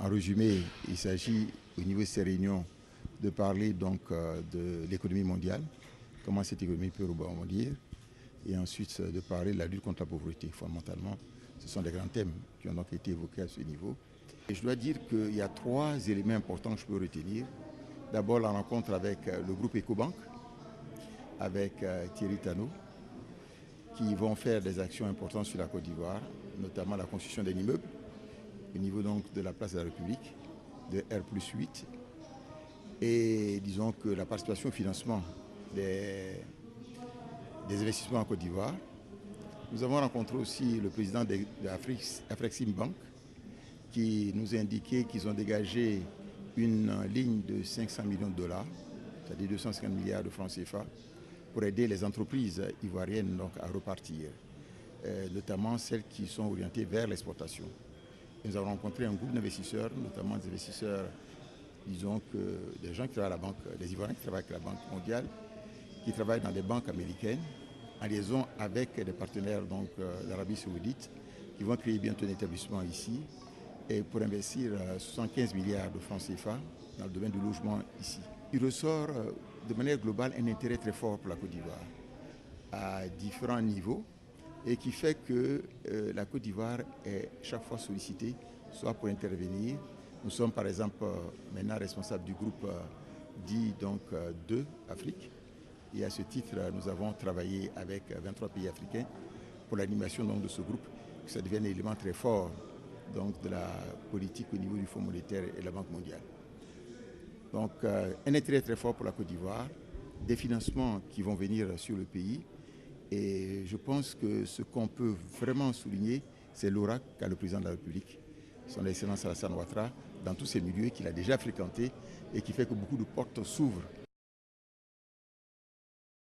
En résumé, il s'agit au niveau de ces réunions de parler donc de l'économie mondiale, comment cette économie peut rebondir, et ensuite de parler de la lutte contre la pauvreté. Fondamentalement, ce sont des grands thèmes qui ont donc été évoqués à ce niveau. Et je dois dire qu'il y a 3 éléments importants que je peux retenir. D'abord, la rencontre avec le groupe Ecobank, avec Thierry Tano, qui vont faire des actions importantes sur la Côte d'Ivoire, notamment la construction d'un immeuble au niveau donc de la place de la République, de R+8. Et disons que la participation au financement des investissements en Côte d'Ivoire. Nous avons rencontré aussi le président de Afreximbank qui nous a indiqué qu'ils ont dégagé une ligne de 500 millions de dollars, c'est-à-dire 250 milliards de francs CFA, pour aider les entreprises ivoiriennes donc, à repartir, notamment celles qui sont orientées vers l'exportation. Nous avons rencontré un groupe d'investisseurs, notamment des investisseurs, disons que des gens qui travaillent à la banque, des Ivoiriens qui travaillent avec la Banque mondiale, qui travaillent dans des banques américaines, en liaison avec des partenaires d'Arabie Saoudite, qui vont créer bientôt un établissement ici, et pour investir 75 milliards de francs CFA dans le domaine du logement ici. Il ressort de manière globale un intérêt très fort pour la Côte d'Ivoire, à différents niveaux, et qui fait que la Côte d'Ivoire est chaque fois sollicitée, soit pour intervenir. Nous sommes par exemple maintenant responsables du groupe dit donc 2 Afrique. Et à ce titre, nous avons travaillé avec 23 pays africains pour l'animation de ce groupe, que ça devienne un élément très fort donc, de la politique au niveau du Fonds monétaire et de la Banque mondiale. Donc un intérêt très fort pour la Côte d'Ivoire, des financements qui vont venir sur le pays. Et je pense que ce qu'on peut vraiment souligner, c'est l'aura qu'a le président de la République, son Excellence Alassane Ouattara, dans tous ces milieux qu'il a déjà fréquentés et qui fait que beaucoup de portes s'ouvrent